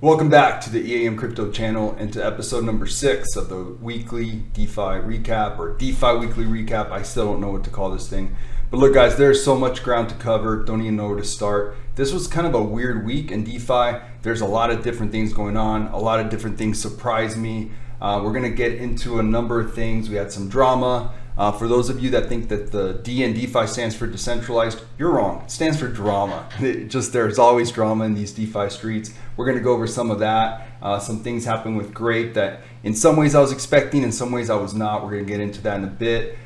Welcome back to the EAM Crypto channel and to episode number 6 of the weekly DeFi recap, or DeFi weekly recap. I still don't know what to call this thing. But look guys, there's so much ground to cover, don't even know where to start. This was kind of a weird week in DeFi. There's a lot of different things going on. A lot of different things surprised me. We're gonna get into a number of things. We had some drama. For those of you that think that the D in DeFi stands for decentralized, you're wrong. It stands for drama. There's always drama in these DeFi streets. We're gonna go over some of that. Some things happened with Grape that in some ways I was expecting, in some ways I was not. We're gonna get into that in a bit.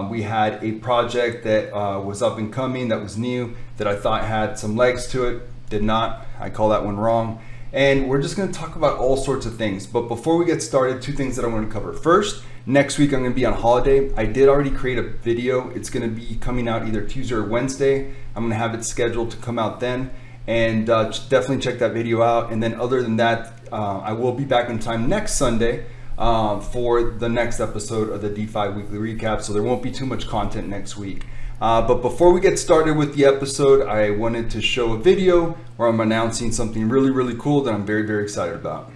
We had a project that was up and coming, that was new, that I thought had some legs to it. Did not. I call that one wrong. And we're just gonna talk about all sorts of things. But before we get started, two things that I want to cover. First, next week I'm gonna be on holiday. I did already create a video. It's gonna be coming out either Tuesday or Wednesday. I'm gonna have it scheduled to come out then. And definitely check that video out. And then other than that, I will be back in time next Sunday for the next episode of the DeFi Weekly Recap. So there won't be too much content next week. But before we get started with the episode, I wanted to show a video where I'm announcing something really, really cool that I'm very, very excited about.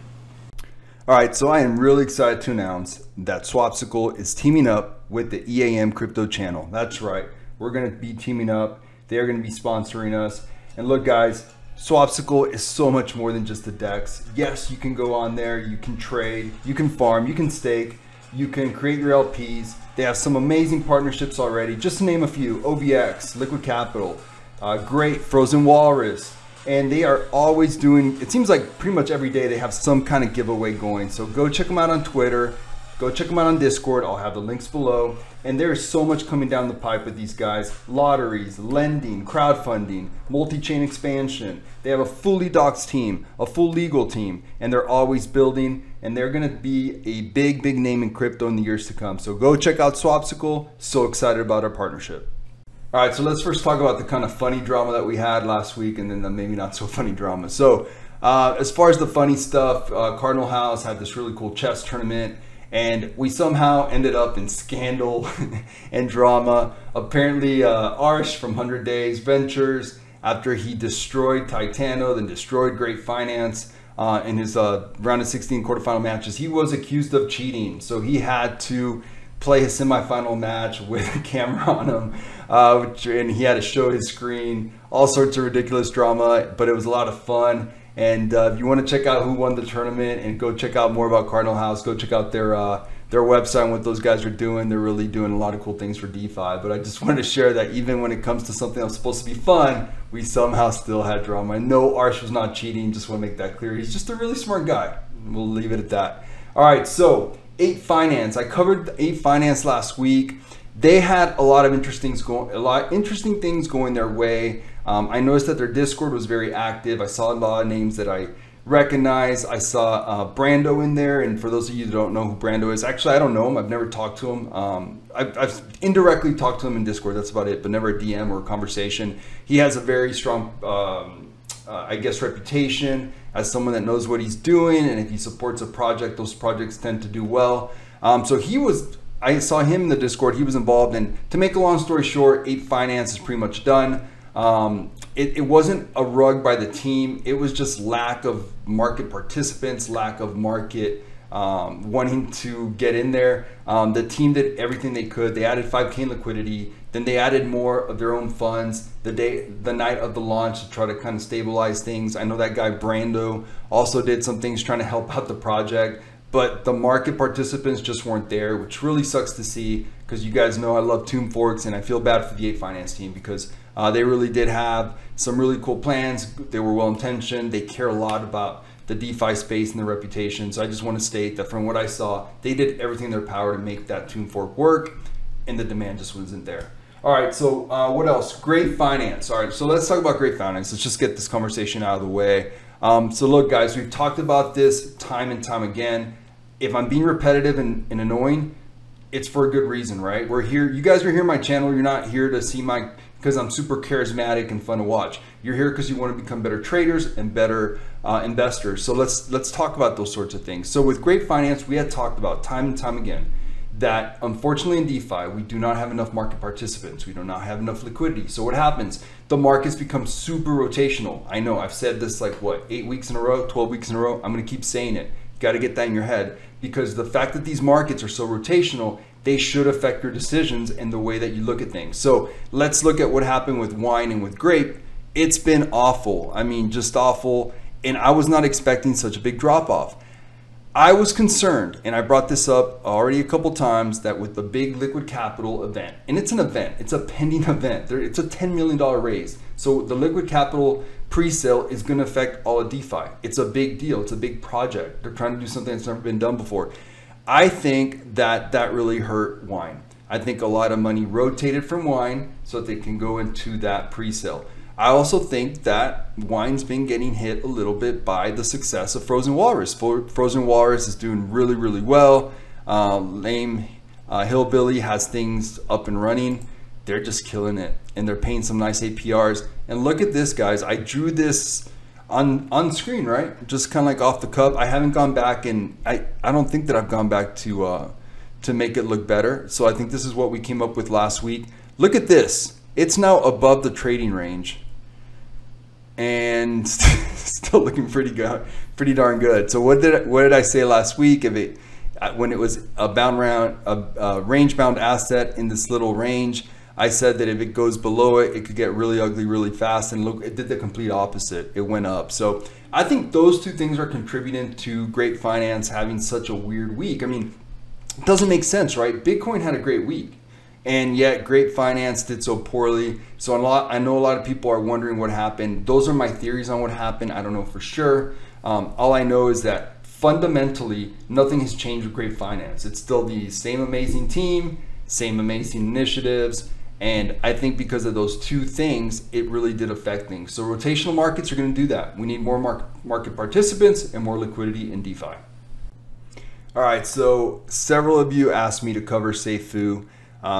All right, so I am really excited to announce that Swapsicle is teaming up with the EAM Crypto channel. That's right, we're gonna be teaming up. They're gonna be sponsoring us. And look guys, Swapsicle is so much more than just a DEX. Yes, you can go on there, you can trade, you can farm, you can stake, you can create your LPs. They have some amazing partnerships already. Just to name a few: OVX, Liquid Capital, Great, Frozen Walrus. And they are always doing, it seems like pretty much every day they have some kind of giveaway going. So go check them out on Twitter, go check them out on Discord. I'll have the links below. And there is so much coming down the pipe with these guys. Lotteries, lending, crowdfunding, multi-chain expansion. They have a fully doxed team, a full legal team, and they're always building, and they're gonna be a big, big name in crypto in the years to come. So go check out Swapsicle. So excited about our partnership. All right, so let's first talk about the kind of funny drama that we had last week, and then the maybe not so funny drama. So as far as the funny stuff, Cardinal House had this really cool chess tournament, and we somehow ended up in scandal and drama. Apparently Arsh from 100 Days Ventures, after he destroyed Titano, then destroyed Great Finance in his round of 16 quarterfinal matches, he was accused of cheating. So he had to play his semifinal match with a camera on him, and he had to show his screen, all sorts of ridiculous drama, but it was a lot of fun. And if you want to check out who won the tournament and go check out more about Cardinal House, go check out their website and what those guys are doing. They're really doing a lot of cool things for DeFi. But I just wanted to share that even when it comes to something that was supposed to be fun, we somehow still had drama. I know Arsh was not cheating, just want to make that clear. He's just a really smart guy. We'll leave it at that. All right, so 8 Finance. I covered 8 Finance last week. They had a lot of interesting things going their way. I noticed that their Discord was very active. I saw a lot of names that I recognize. I saw Brando in there, and for those of you that don't know who Brando is, actually I don't know him. I've never talked to him. I've indirectly talked to him in Discord. That's about it, but never a DM or a conversation. He has a very strong, I guess, reputation as someone that knows what he's doing, and if he supports a project, those projects tend to do well. So I saw him in the Discord. He was involved, and to make a long story short, 8 Finance is pretty much done. It wasn't a rug by the team. It was just lack of market participants, lack of market wanting to get in there. The team did everything they could. They added 5K in liquidity. Then they added more of their own funds the night of the launch to try to kind of stabilize things. I know that guy Brando also did some things trying to help out the project, but the market participants just weren't there, which really sucks to see, because you guys know I love Tomb Forks, and I feel bad for the 8 Finance team because they really did have some really cool plans. They were well intentioned. They care a lot about the DeFi space and their reputation. So I just want to state that from what I saw, they did everything in their power to make that Tomb Fork work, and the demand just wasn't there. All right, so what else? Great Finance. All right, so let's talk about Great Finance. Let's just get this conversation out of the way. So look, guys, we've talked about this time and time again. If I'm being repetitive and annoying, it's for a good reason, right? We're here. You guys are here on my channel. You're not here to see because I'm super charismatic and fun to watch. You're here because you want to become better traders and better investors. So let's talk about those sorts of things. So with Great Finance, we had talked about time and time again, that unfortunately in DeFi, we do not have enough market participants. We do not have enough liquidity. So what happens? The markets become super rotational. I know I've said this like what, 8 weeks in a row, 12 weeks in a row. I'm gonna keep saying it. You gotta get that in your head, because the fact that these markets are so rotational, they should affect your decisions and the way that you look at things. So let's look at what happened with wine and with grape. It's been awful. I mean, just awful. And I was not expecting such a big drop off. I was concerned, and I brought this up already a couple times, that with the big liquid capital event, and it's an event, it's a pending event, it's a $10 million raise. So the liquid capital pre-sale is going to affect all of DeFi. It's a big deal. It's a big project. They're trying to do something that's never been done before. I think that that really hurt wine. I think a lot of money rotated from wine so that they can go into that pre-sale. I also think that wine's been getting hit a little bit by the success of Frozen Walrus. Frozen Walrus is doing really, really well. Lame Hillbilly has things up and running. They're just killing it, and they're paying some nice APRs. And look at this, guys. I drew this on screen, right? Just kind of like off the cuff. I haven't gone back, and I don't think that I've gone back to make it look better. So I think this is what we came up with last week. Look at this. It's now above the trading range, and still looking pretty darn good. So what did I say last week? When it was a range bound asset in this little range, I said that if it goes below it, it could get really ugly really fast. And look, it did the complete opposite. It went up. So I think those two things are contributing to Great Finance having such a weird week. I mean, it doesn't make sense, right? Bitcoin had a great week, and yet Great Finance did so poorly. So I know a lot of people are wondering what happened. Those are my theories on what happened. I don't know for sure. All I know is that fundamentally, nothing has changed with Great Finance. It's still the same amazing team, same amazing initiatives. And I think because of those two things, it really did affect things. So rotational markets are going to do that. We need more market participants and more liquidity in DeFi. All right, so several of you asked me to cover Safu.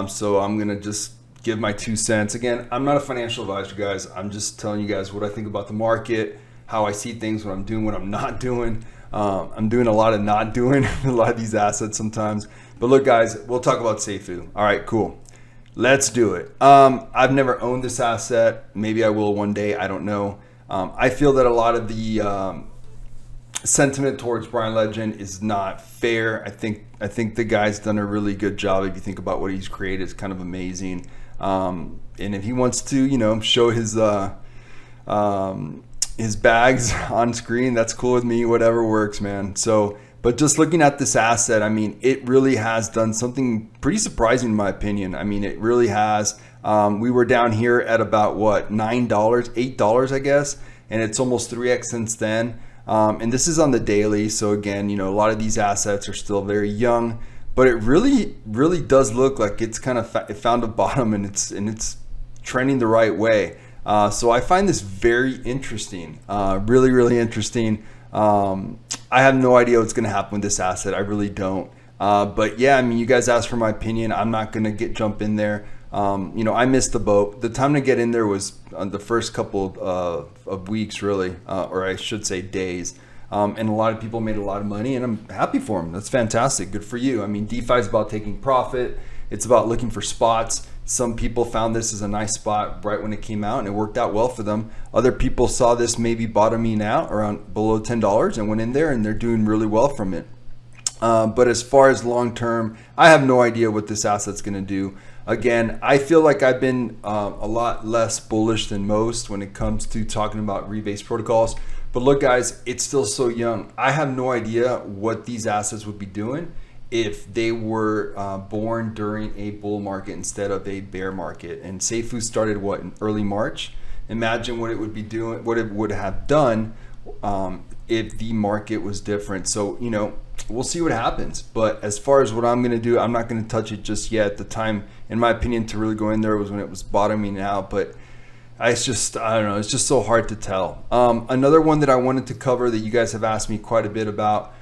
So I'm going to just give my 2 cents. Again, I'm not a financial advisor, guys. I'm just telling you guys what I think about the market, how I see things, what I'm doing, what I'm not doing. I'm doing a lot of not doing a lot of these assets sometimes. But look, guys, we'll talk about Safu. All right, cool. Let's do it. I've never owned this asset. Maybe I will one day. I don't know. I feel that a lot of the sentiment towards Brian Legend is not fair. I think the guy's done a really good job. If you think about what he's created, it's kind of amazing. And if he wants to, you know, show his bags on screen, that's cool with me. Whatever works, man. So. But just looking at this asset, I mean, it really has done something pretty surprising in my opinion. I mean, it really has. We were down here at about what, $9, $8, I guess, and it's almost 3x since then. And this is on the daily. So again, you know, a lot of these assets are still very young, but it really does look like it's kind of it found a bottom, and it's trending the right way. So I find this very interesting, really interesting. I have no idea what's going to happen with this asset. I really don't. But yeah, I mean, you guys asked for my opinion. I'm not going to jump in there. You know, I missed the boat. The time to get in there was on the first couple of weeks, really, or I should say days. And a lot of people made a lot of money, and I'm happy for them. That's fantastic. Good for you. I mean, DeFi is about taking profit. It's about looking for spots. Some people found this as a nice spot right when it came out, and it worked out well for them. Other people saw this maybe bottoming out around below $10 and went in there, and they're doing really well from it. But as far as long term, I have no idea what this asset's going to do. Again, I feel like I've been a lot less bullish than most when it comes to talking about rebase protocols. But look, guys, it's still so young. I have no idea what these assets would be doing if they were born during a bull market instead of a bear market. And Safu started what, in early March? Imagine what it would be doing, what it would have done if the market was different. So, you know, we'll see what happens. But as far as what I'm going to do, I'm not going to touch it just yet. The time, in my opinion, to really go in there was when it was bottoming out. But it's just, I don't know, it's just so hard to tell. Another one that I wanted to cover that you guys have asked me quite a bit about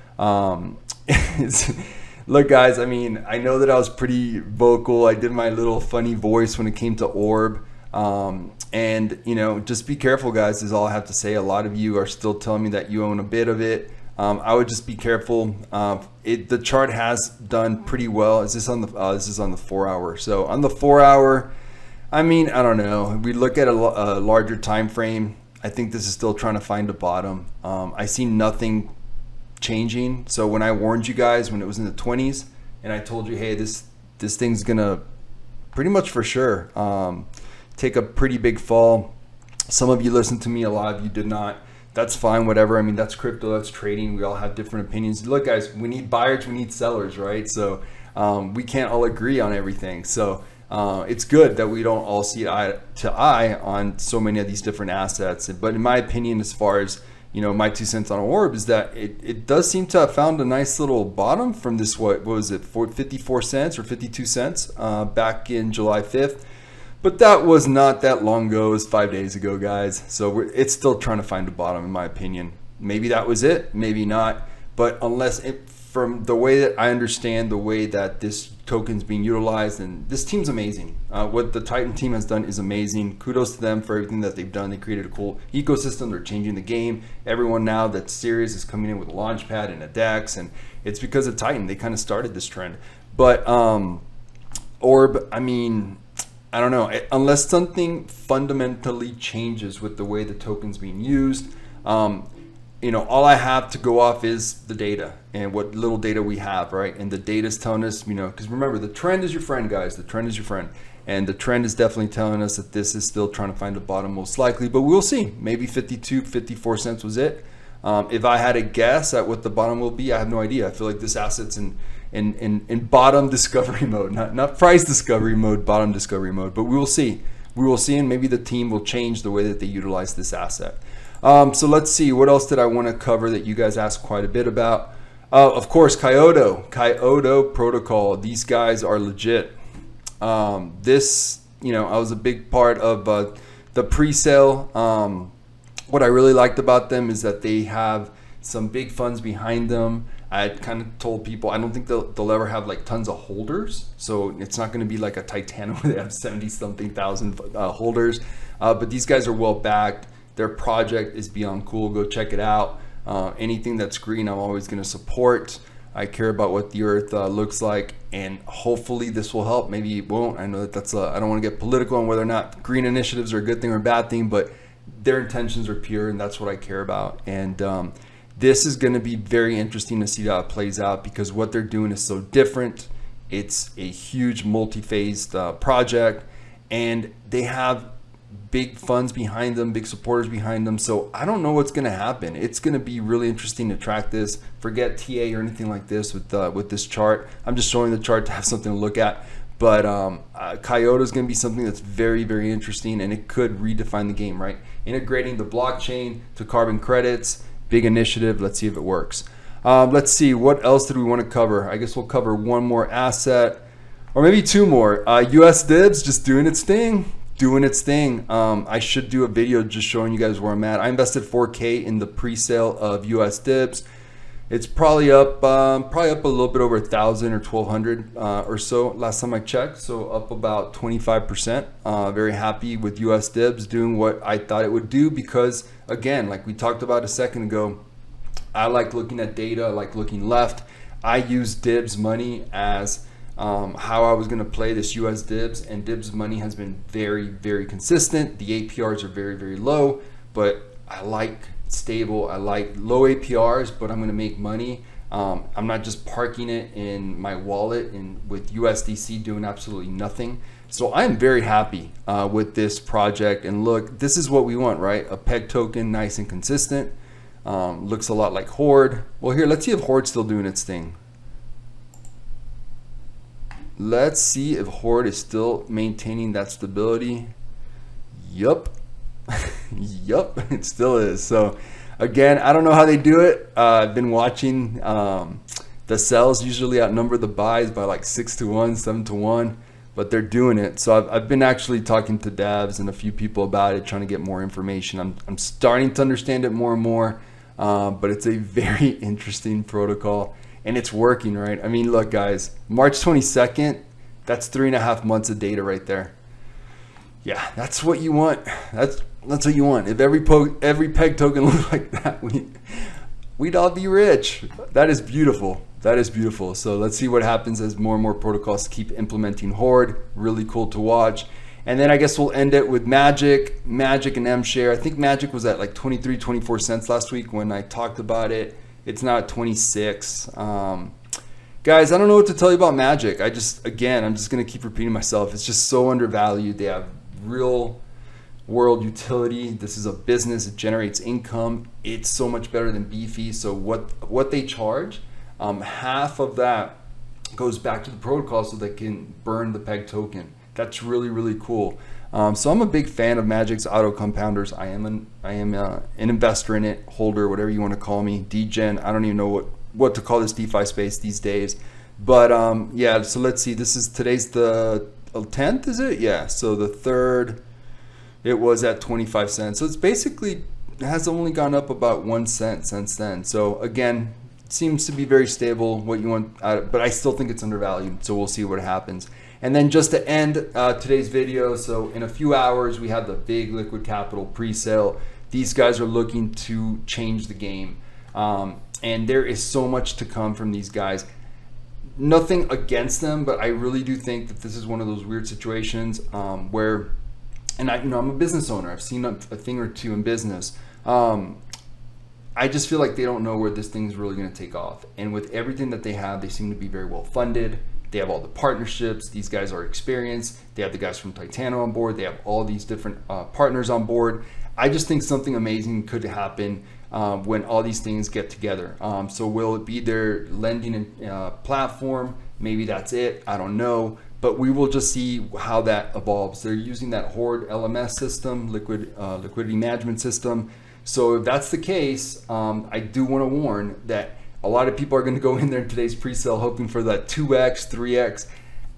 is, look, guys, I mean, I know that I was pretty vocal. I did my little funny voice when it came to Orb. And, you know, just be careful, guys, is all I have to say. A lot of you are still telling me that you own a bit of it. I would just be careful. The chart has done pretty well. Is this on the this is on the 4 hour. So on the 4 hour, I mean, I don't know. We look at a larger time frame. I think this is still trying to find a bottom. I see nothing changing. So when I warned you guys when it was in the 20s, and I told you, hey, this thing's gonna pretty much for sure take a pretty big fall. Some of you listened to me, a lot of you did not. That's fine, whatever. I mean, that's crypto, that's trading. We all have different opinions. Look, guys, we need buyers, we need sellers, right? So we can't all agree on everything. So it's good that we don't all see eye to eye on so many of these different assets. But in my opinion, as far as, you know, my 2 cents on Orb is that it does seem to have found a nice little bottom from this, what was it, 54 cents or 52 cents back in July 5th. But that was not that long ago. It was 5 days ago, guys. So it's still trying to find a bottom, in my opinion. Maybe that was it, maybe not. But unless from the way that I understand the way that this token's being utilized, and this team's amazing. What the Titan team has done is amazing. Kudos to them for everything that they've done. They created a cool ecosystem. They're changing the game. Everyone now that's serious is coming in with a launchpad and a DEX, and it's because of Titan. They kind of started this trend. But Orb, I mean, I don't know. Unless something fundamentally changes with the way the token's being used, you know, all I have to go off is the data and what little data we have, right? And the data is telling us, you know, because remember, the trend is your friend, guys. The trend is your friend. And the trend is definitely telling us that this is still trying to find a bottom most likely, but we'll see. Maybe 52, 54 cents was it. If I had a guess at what the bottom will be, I have no idea. I feel like this asset's in bottom discovery mode, not price discovery mode, bottom discovery mode, but we will see. We will see, and maybe the team will change the way that they utilize this asset. So let's see, what else did I want to cover that you guys asked quite a bit about? Of course, Kyoto protocol. These guys are legit. This, you know, I was a big part of the pre-sale. What I really liked about them is that they have some big funds behind them. I had kind of told people I don't think they'll ever have like tons of holders, so it's not going to be like a Titan where they have 70-something thousand holders. But these guys are well backed. Their project is beyond cool. Go check it out. Anything that's green, I'm always going to support. I care about what the earth looks like, and hopefully this will help. Maybe it won't. I know that that's I don't want to get political on whether or not green initiatives are a good thing or a bad thing, but their intentions are pure, and that's what I care about. And this is going to be very interesting to see how it plays out, because what they're doing is so different. It's a huge multi-phased project, and they have big funds behind them, big supporters behind them. So I don't know what's going to happen. It's going to be really interesting to track this. Forget TA or anything like this with this chart. I'm just showing the chart to have something to look at. But Kyoto is going to be something that's very, very interesting, and it could redefine the game, right? Integrating the blockchain to carbon credits, big initiative. Let's see if it works. Let's see, what else did we want to cover? I guess we'll cover one more asset, or maybe two more. US Dibs just doing its thing. I should do a video just showing you guys where I'm at. I invested 4K in the pre-sale of US Dibs. It's probably up a little bit over 1,000 or 1,200 or so last time I checked. So up about 25%. Very happy with US Dibs doing what I thought it would do, because again, like we talked about a second ago, I like looking at data, I like looking left. I use Dibs money as how I was going to play this US Dibs, and Dibs money has been very, very consistent. The APRs are very, very low, but I like stable. I like low APRs, but I'm going to make money. I'm not just parking it in my wallet and with USDC doing absolutely nothing. So I'm very happy with this project. And look, this is what we want, right? A peg token, nice and consistent. Looks a lot like Horde. Well, here, let's see if Horde's still doing its thing. Let's see if Horde is still maintaining that stability. Yup. Yup, it still is. So again, I don't know how they do it. I've been watching the sells usually outnumber the buys by like 6 to 1, 7 to 1, but they're doing it. So I've been actually talking to Davs and a few people about it, trying to get more information. I'm starting to understand it more and more, but it's a very interesting protocol. And it's working, right? I mean, look, guys, March 22nd, that's 3.5 months of data right there. Yeah, that's what you want. That's what you want. If every peg token looked like that, we'd all be rich. That is beautiful. That is beautiful. So let's see what happens as more and more protocols keep implementing Horde. Really cool to watch. And then I guess we'll end it with Magik and M-Share. I think Magik was at like 23, 24 cents last week when I talked about it. It's now at 26. Guys, I don't know what to tell you about Magik. I'm just going to keep repeating myself. It's just so undervalued. They have real world utility. This is a business. It generates income. It's so much better than DeFi. So what they charge, half of that goes back to the protocol so they can burn the PEG token. That's really, really cool. So I'm a big fan of Magik's auto compounders. I am an investor in it, holder, whatever you want to call me, degen. I don't even know what to call this DeFi space these days. But yeah, so let's see. Today's the 10th, is it? Yeah. So the 3rd, it was at 25 cents. So it's basically has only gone up about 1 cent since then. So again, it seems to be very stable. What you want, but I still think it's undervalued. So we'll see what happens. And then just to end today's video, so in a few hours, we have the big Liquid Capital pre-sale. These guys are looking to change the game. And there is so much to come from these guys. Nothing against them, but I really do think that this is one of those weird situations where, and I'm a business owner. I've seen a thing or two in business. I just feel like they don't know where this thing's really going to take off. And with everything that they have, they seem to be very well funded. They have all the partnerships. These guys are experienced. They have the guys from Tytan on board. They have all these different partners on board. I just think something amazing could happen when all these things get together. So will it be their lending platform? Maybe that's it. I don't know. But we will just see how that evolves. They're using that Horde LMS system, liquidity management system. So if that's the case, I do want to warn that a lot of people are going to go in there in today's pre-sale hoping for that 2x, 3x.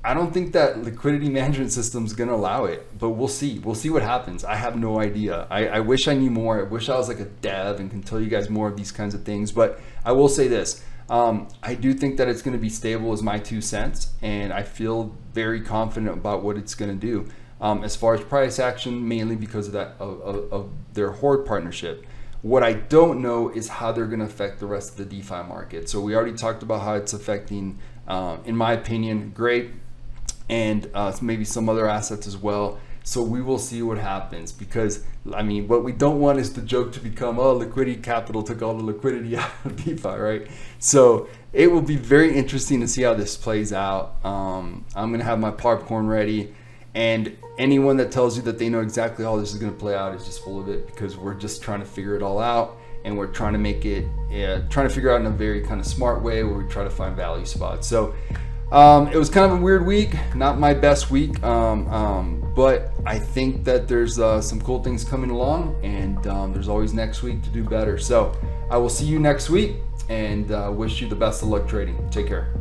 I don't think that liquidity management system is going to allow it, but we'll see. We'll see what happens. I have no idea. I wish I knew more. I wish I was like a dev and can tell you guys more of these kinds of things. But I will say this. I do think that it's going to be stable as my 2 cents, and I feel very confident about what it's going to do. As far as price action, mainly because of that of their Horde partnership. What I don't know is how they're going to affect the rest of the DeFi market. So we already talked about how it's affecting, in my opinion, Grape and maybe some other assets as well. So we will see what happens, because I mean, what we don't want is the joke to become, oh, liquidity capital took all the liquidity out of DeFi, right? So it will be very interesting to see how this plays out. I'm going to have my popcorn ready. And anyone that tells you that they know exactly how this is going to play out is just full of it, because we're just trying to figure it all out, and we're trying to make it, trying to figure out in a very kind of smart way where we try to find value spots. So it was kind of a weird week, not my best week, but I think that there's some cool things coming along, and there's always next week to do better. So I will see you next week, and wish you the best of luck trading. Take care.